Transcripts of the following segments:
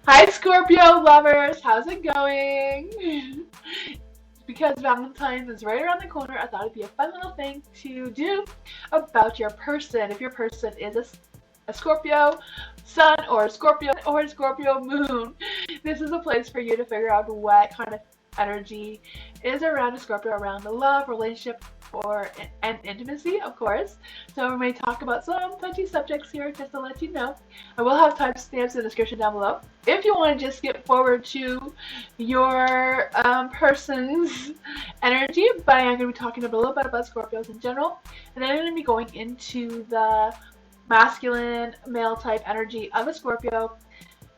Hi Scorpio lovers, how's it going? Because Valentine's is right around the corner, I thought it'd be a fun little thing to do about your person. If your person is a Scorpio sun or a Scorpio moon, this is a place for you to figure out what kind of energy is around a Scorpio, around the love, relationship, or and intimacy, of course. So we may talk about some touchy subjects here, just to let you know. I will have timestamps in the description down below. If you want to just skip forward to your person's energy, but I am going to be talking a little bit about Scorpios in general, and then I'm going to be going into the masculine male type energy of a Scorpio,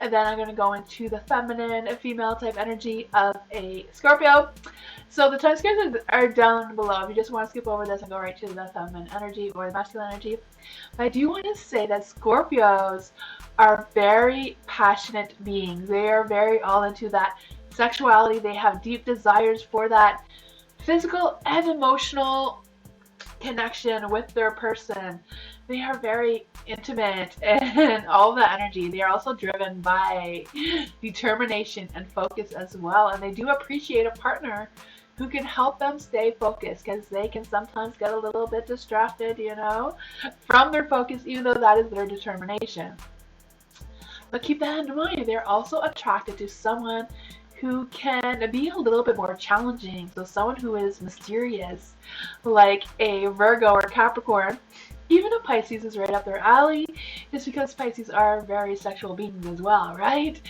and then I'm going to go into the feminine female type energy of a Scorpio. So the timestamps are down below if you just want to skip over this and go right to the feminine energy or the masculine energy. But I do want to say that Scorpios are very passionate beings. They are very all into that sexuality. They have deep desires for that physical and emotional connection with their person. They are very intimate and all the energy. They are also driven by determination and focus as well. And they do appreciate a partner who can help them stay focused, because they can sometimes get a little bit distracted, from their focus, even though that is their determination. But keep that in mind. They're also attracted to someone who can be a little bit more challenging. So someone who is mysterious, like a Virgo or Capricorn. Even a Pisces is right up their alley, just because Pisces are very sexual beings as well, right?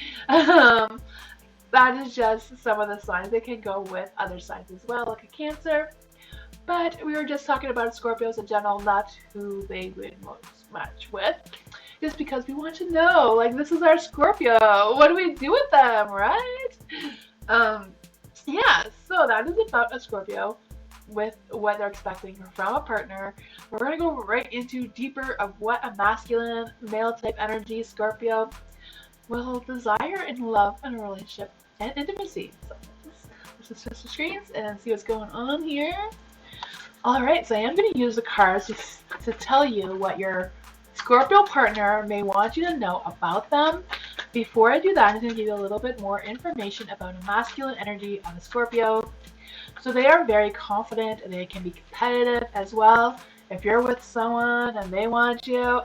That is just some of the signs. They can go with other signs as well, like a Cancer. But we were just talking about Scorpios in general, not who they would most match with. Just because we want to know, like, this is our Scorpio. What do we do with them, right? Yeah, so that is about a Scorpio with what they're expecting from a partner. We're going to go right into deeper of what a masculine male type energy Scorpio will desire in love and relationship and intimacy. So let's switch the screens and see what's going on here. Alright, so I am going to use the cards to tell you what your Scorpio partner may want you to know about them. Before I do that, I'm going to give you a little bit more information about a masculine energy of a Scorpio. So they are very confident, they can be competitive as well. If you're with someone and they want you,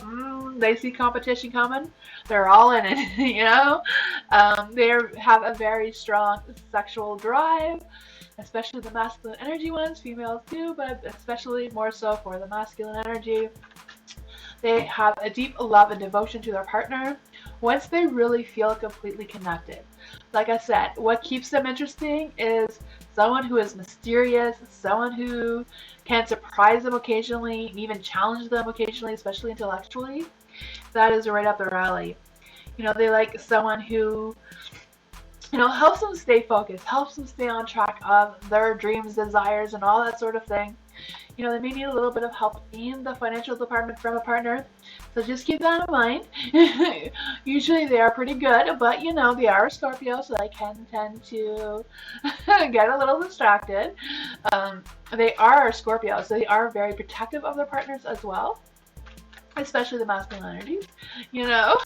they see competition coming, they're all in it, They have a very strong sexual drive, especially the masculine energy ones. Females too, but especially more so for the masculine energy. They have a deep love and devotion to their partner once they really feel completely connected. Like I said, what keeps them interesting is someone who is mysterious, someone who can surprise them occasionally, and even challenge them occasionally, especially intellectually. That is right up their alley. They like someone who, helps them stay focused, helps them stay on track of their dreams, desires, and all that sort of thing. They may need a little bit of help in the financial department from a partner. So just keep that in mind. Usually they are pretty good, but they are a Scorpio, so they can tend to get a little distracted. They are a Scorpio, so they are very protective of their partners as well, especially the masculine energies. So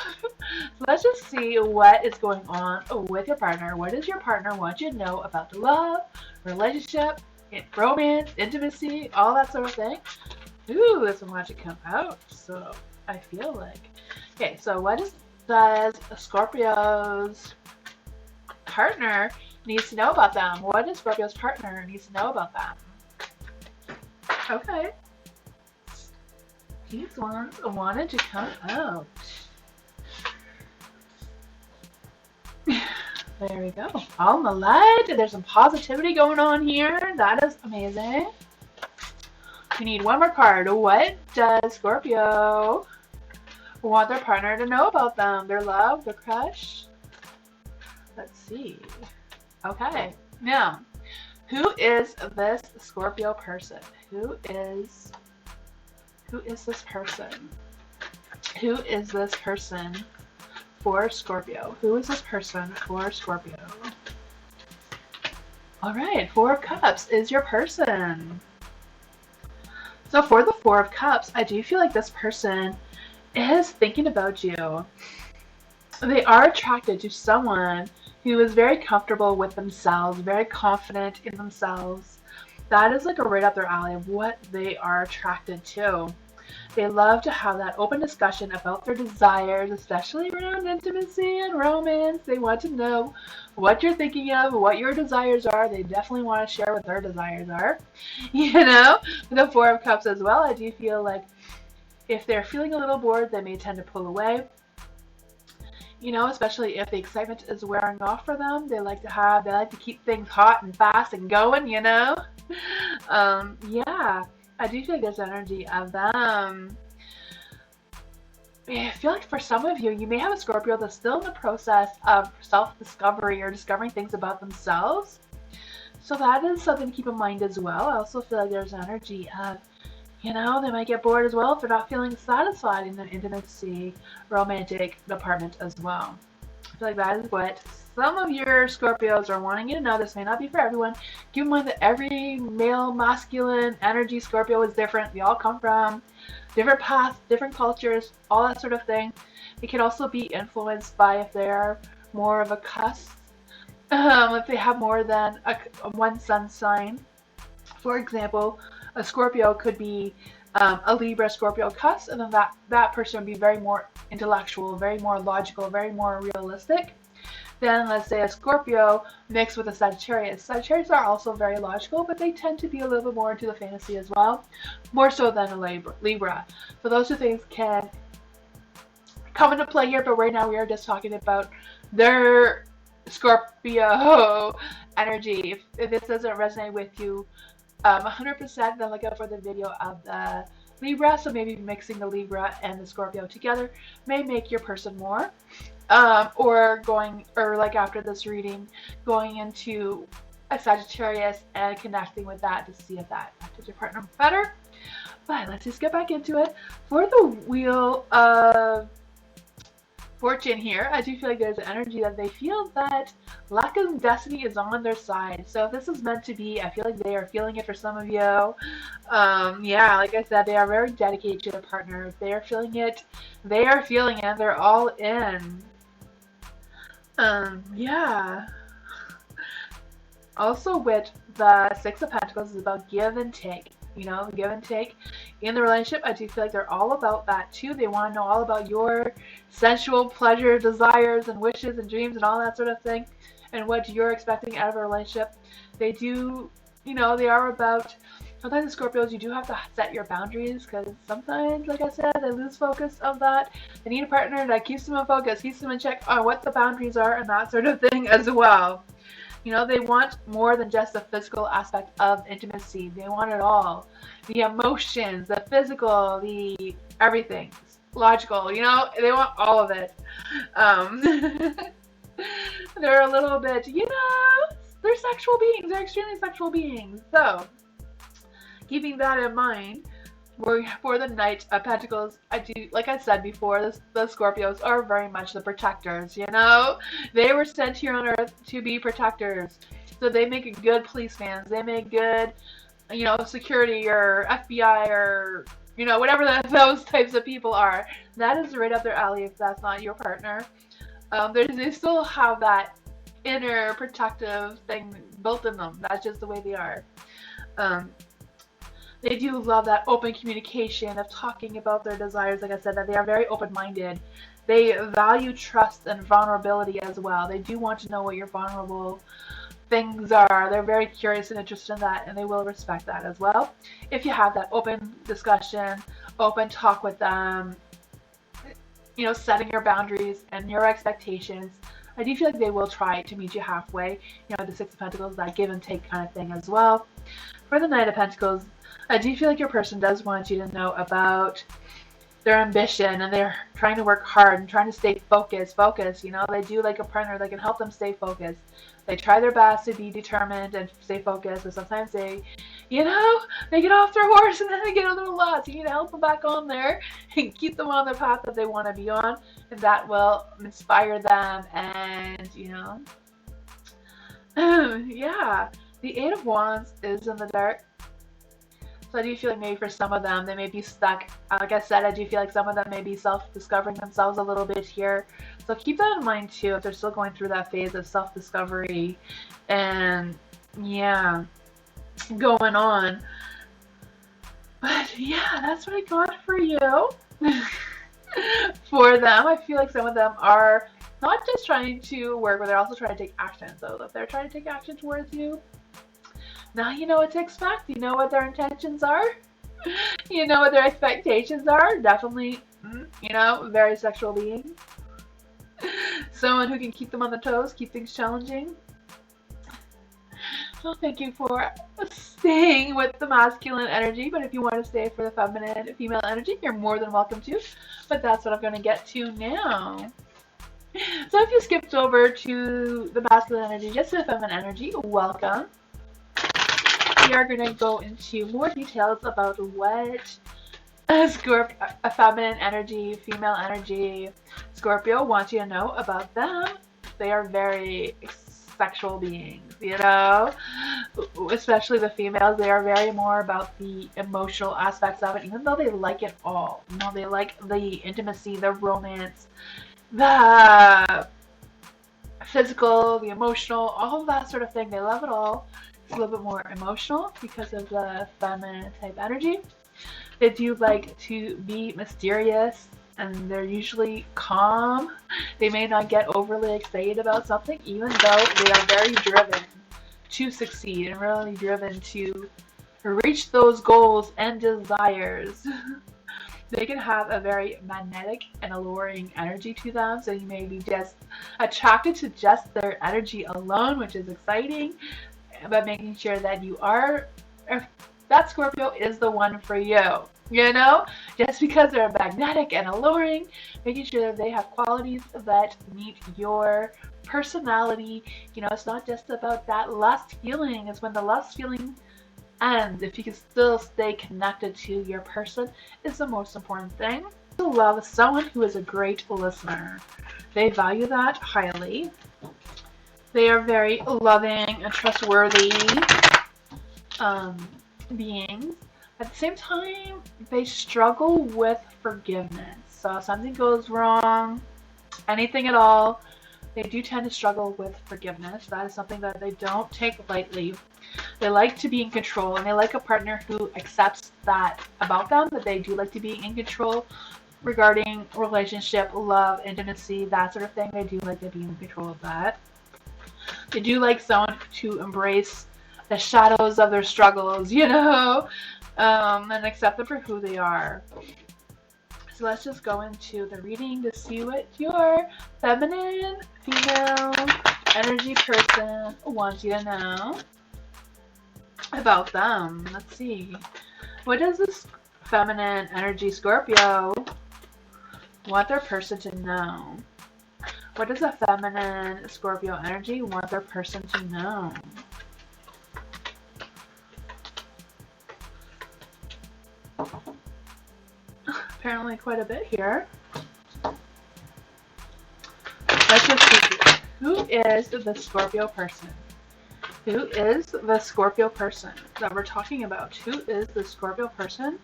let's just see what is going on with your partner. What does your partner want you to know about the love, relationship, romance, intimacy, all that sort of thing? Ooh, there's some magic come out, so I feel like. Okay, so what does a Scorpio's partner needs to know about them? What does Scorpio's partner needs to know about them? Okay. These ones wanted to come out. There we go. All in the light. There's some positivity going on here. That is amazing. We need one more card. What does Scorpio want their partner to know about them? Their love, their crush? Let's see. Okay. Now, who is this Scorpio person? Who is this person? Who is this person for Scorpio? Who is this person for Scorpio? Alright, Four of Cups is your person. So for the Four of Cups, I do feel like this person is thinking about you. They are attracted to someone who is very comfortable with themselves, very confident in themselves. That is like a right up their alley of what they are attracted to. They love to have that open discussion about their desires, especially around intimacy and romance. They want to know what you're thinking of, what your desires are. They definitely want to share what their desires are. The Four of Cups as well. I do feel like if they're feeling a little bored, they may tend to pull away. Especially if the excitement is wearing off for them. They like to keep things hot and fast and going. Yeah. I do feel like there's energy of them. I feel like for some of you, you may have a Scorpio that's still in the process of self-discovery or discovering things about themselves. So that is something to keep in mind as well. I also feel like there's energy of, they might get bored as well if they're not feeling satisfied in the intimacy, romantic department as well. I feel like that is what some of your Scorpios are wanting you to know. This may not be for everyone. Keep in mind that every male, masculine energy Scorpio is different. They all come from different paths, different cultures, all that sort of thing. They can also be influenced by if they're more of a cusp, if they have more than one sun sign. For example, a Scorpio could be a Libra Scorpio cusp, and then that person would be very more intellectual, very more logical, very more realistic. Then let's say a Scorpio mixed with a Sagittarius. Sagittarius are also very logical, but they tend to be a little bit more into the fantasy as well, more so than a Libra. So those two things can come into play here, but right now we are just talking about their Scorpio energy. If this doesn't resonate with you 100%, then look out for the video of the Libra. So maybe mixing the Libra and the Scorpio together may make your person more. Or like after this reading, going into a Sagittarius and connecting with that to see if that affected your partner better. But let's just get back into it. For the Wheel of Fortune here, I do feel like there's an energy that they feel that luck and destiny is on their side. So if this is meant to be, I feel like they are feeling it for some of you. Yeah, like I said, they are very dedicated to their partner. If they are feeling it, they are feeling it. They're all in. Yeah. Also with the Six of Pentacles is about give and take. Give and take in the relationship. I do feel like they're all about that too. They want to know all about your sensual pleasure, desires, and wishes and dreams and all that sort of thing, and what you're expecting out of a relationship. They do, they are about. Sometimes the Scorpios, you do have to set your boundaries because sometimes, like I said, they lose focus of that. They need a partner that keeps them in focus, keeps them in check on what the boundaries are and that sort of thing as well. They want more than just the physical aspect of intimacy. They want it all. The emotions, the physical, the everything. Logical, they want all of it. They're a little bit, they're sexual beings. They're extremely sexual beings. So, keeping that in mind, for the Knight of Pentacles, I do, like I said before, the Scorpios are very much the protectors, They were sent here on Earth to be protectors. So they make good policemen. They make good, security or FBI or, whatever those types of people are. That is right up their alley if that's not your partner. They still have that inner protective thing built in them. That's just the way they are. They do love that open communication of talking about their desires. Like I said, that they are very open-minded. They value trust and vulnerability as well. They do want to know what your vulnerable things are. They're very curious and interested in that, and they will respect that as well. If you have that open discussion, open talk with them, setting your boundaries and your expectations, I do feel like they will try to meet you halfway. The Six of Pentacles, that give and take kind of thing as well. For the Knight of Pentacles, I do feel like your person does want you to know about their ambition, and they're trying to work hard and trying to stay focused. They do like a partner that can help them stay focused. They try their best to be determined and stay focused, but sometimes they get off their horse and then they get a little lost. You need to help them back on there and keep them on the path that they want to be on, and that will inspire them. And yeah, the Eight of Wands is in the dark. So I do feel like maybe for some of them, they may be stuck. Like I said, I do feel like some of them may be self-discovering themselves a little bit here. So keep that in mind too if they're still going through that phase of self-discovery and, yeah, going on. But yeah, that's what I got for you. For them, I feel like some of them are not just trying to work, but they're also trying to take action. So if they're trying to take action towards you, now you know what to expect. You know what their intentions are. You know what their expectations are. Definitely, very sexual being. Someone who can keep them on the toes, keep things challenging. Well, thank you for staying with the masculine energy, but if you want to stay for the feminine, female energy, you're more than welcome to. But that's what I'm going to get to now. So if you skipped over to the masculine energy, just to the feminine energy, welcome. We are going to go into more details about what a feminine energy, female energy, Scorpio wants you to know about them. They are very sexual beings, especially the females. They are very more about the emotional aspects of it, even though they like it all. They like the intimacy, the romance, the physical, the emotional, all of that sort of thing. They love it all. It's a little bit more emotional because of the feminine type energy. They do like to be mysterious, and they're usually calm. They may not get overly excited about something, even though they are very driven to succeed and really driven to reach those goals and desires. They can have a very magnetic and alluring energy to them, so you may be just attracted to just their energy alone, which is exciting, but making sure that that Scorpio is the one for you. Just because they're magnetic and alluring, making sure that they have qualities that meet your personality. It's not just about that lust feeling. It's when the lust feeling ends. If you can still stay connected to your person is the most important thing. To love someone who is a great listener. They value that highly. They are very loving and trustworthy beings. At the same time, they struggle with forgiveness. So if something goes wrong, anything at all, they do tend to struggle with forgiveness. That is something that they don't take lightly. They like to be in control, and they like a partner who accepts that about them, that they do like to be in control regarding relationship, love, intimacy, that sort of thing. They do like to be in control of that. They do like someone to embrace the shadows of their struggles, and accept them for who they are. So let's just go into the reading to see what your feminine, female, energy person wants you to know about them. Let's see. What does this feminine energy Scorpio want their person to know? What does a feminine Scorpio energy want their person to know? Apparently quite a bit here. Let's just see. Who is the Scorpio person? Who is the Scorpio person that we're talking about? Who is the Scorpio person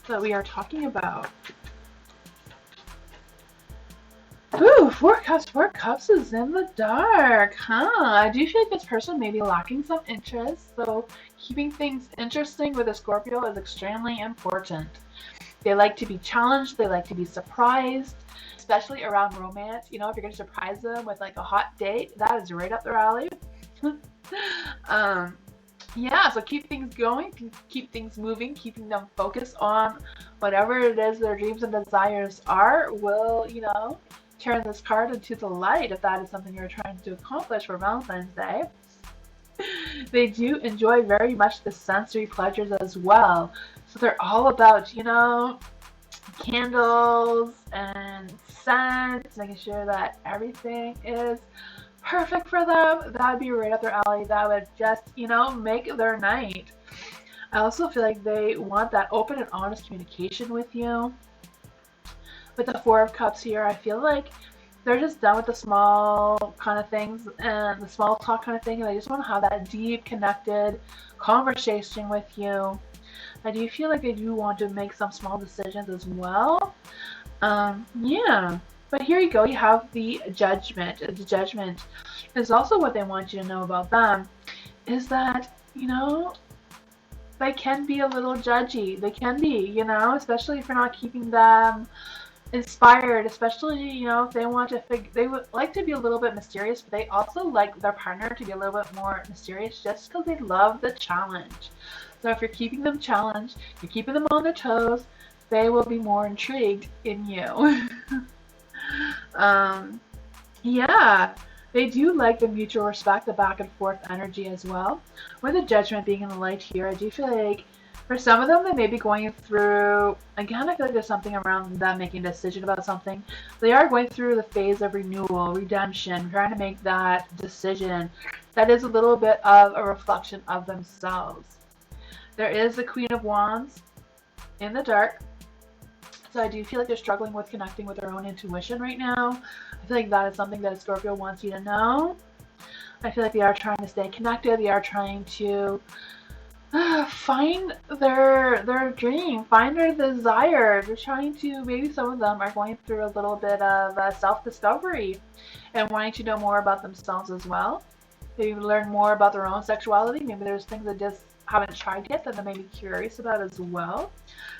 that we are talking about? Ooh, Four Cups is in the dark, huh? I do feel like this person may be lacking some interest, so keeping things interesting with a Scorpio is extremely important. They like to be challenged, they like to be surprised, especially around romance. If you're going to surprise them with like a hot date, that is right up their alley. So keep things going, keep things moving, keeping them focused on whatever it is their dreams and desires are will, turn this card into the light if that is something you're trying to accomplish for Valentine's Day. They do enjoy very much the sensory pleasures as well. So they're all about, candles and scents, making sure that everything is perfect for them. That would be right up their alley. That would just, make their night. I also feel like they want that open and honest communication with you. With the Four of Cups here, I feel like they're just done with the small kind of things and the small talk kind of thing, and they just want to have that deep, connected conversation with you. I do feel like they do want to make some small decisions as well. Yeah. But here you go, you have the judgment. The judgment is also what they want you to know about them, is that, they can be a little judgy. They can be, especially if you're not keeping them inspired, especially, if they want to they would like to be a little bit mysterious, but they also like their partner to be a little bit more mysterious just because they love the challenge. So if you're keeping them challenged, you're keeping them on their toes, they will be more intrigued in you. um, yeah, they do like the mutual respect, the back and forth energy as well. With the judgment being in the light here, I do feel like for some of them, they may be going through, again, I feel like there's something around them making a decision about something. They are going through the phase of renewal, redemption, trying to make that decision. That is a little bit of a reflection of themselves. There is the Queen of Wands in the dark. So I do feel like they're struggling with connecting with their own intuition right now. I feel like that is something that a Scorpio wants you to know. I feel like they are trying to stay connected. They are trying to find their dream, find their desire. They're trying to, maybe some of them are going through a little bit of self-discovery and wanting to know more about themselves as well. Maybe learn more about their own sexuality. Maybe there's things that just haven't tried yet that they may be curious about as well.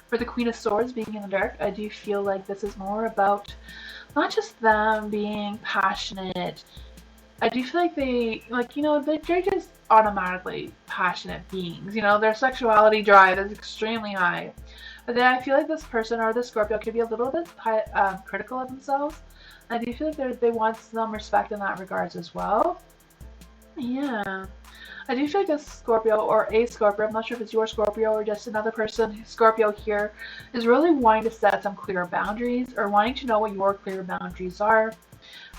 For the Queen of Swords being in the dark, I do feel like this is more about not just them being passionate. I do feel like they're just automatically passionate beings. Their sexuality drive is extremely high. But then I feel like this person or this Scorpio could be a little bit critical of themselves. I do feel like they want some respect in that regards as well. Yeah. I do feel like this Scorpio or a Scorpio, I'm not sure if it's your Scorpio or just another person, Scorpio here, is really wanting to set some clear boundaries or wanting to know what your clear boundaries are.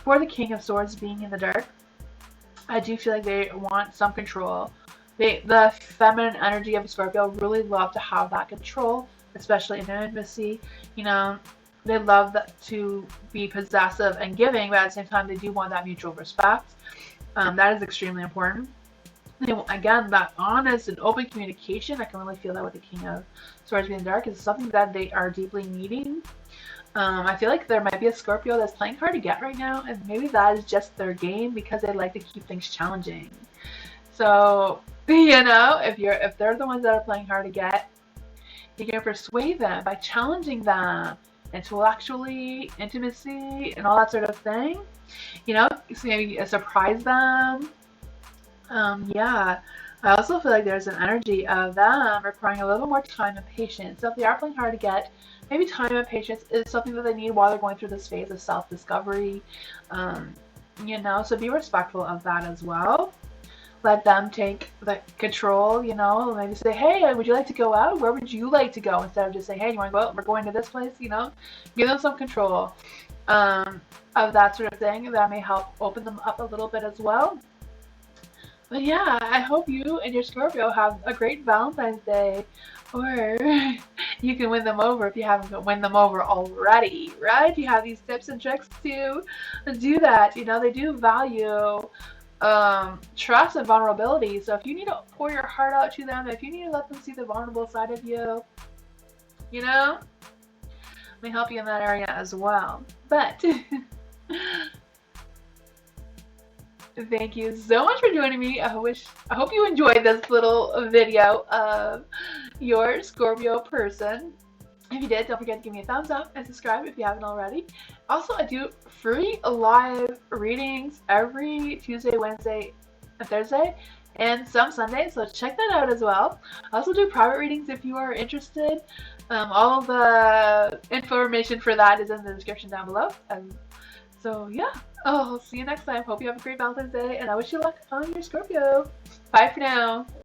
For the King of Swords being in the dark, I do feel like they want some control. The feminine energy of a Scorpio really love to have that control, especially in intimacy. They love to be possessive and giving, but at the same time, they do want that mutual respect. That is extremely important. Again, that honest and open communication, I can really feel that with the King of Swords being dark, is something that they are deeply needing. I feel like there might be a Scorpio that's playing hard to get right now, and maybe that is just their game because they like to keep things challenging. So, if they're the ones that are playing hard to get, you can persuade them by challenging them intellectually, intimacy, and all that sort of thing. So maybe surprise them. Yeah. I also feel like there's an energy of them requiring a little more time and patience. So if they are playing hard to get, maybe time and patience is something that they need while they're going through this phase of self-discovery. So be respectful of that as well. Let them take the control, maybe say, hey, would you like to go out? Where would you like to go? Instead of just saying, hey, you want to go out? We're going to this place, Give them some control of that sort of thing. That may help open them up a little bit as well. But yeah, I hope you and your Scorpio have a great Valentine's Day. Or you can win them over if you haven't won them over already, right? You have these tips and tricks to do that. They do value trust and vulnerability. So if you need to pour your heart out to them, if you need to let them see the vulnerable side of you, let me help you in that area as well. But thank you so much for joining me. I hope you enjoyed this little video of your Scorpio person. If you did, don't forget to give me a thumbs up and subscribe if you haven't already. Also, I do free live readings every Tuesday, Wednesday, and Thursday, and some Sundays, so check that out as well. I also do private readings if you are interested. All of the information for that is in the description down below. So yeah, I'll see you next time. Hope you have a great Valentine's Day, and I wish you luck on your Scorpio. Bye for now.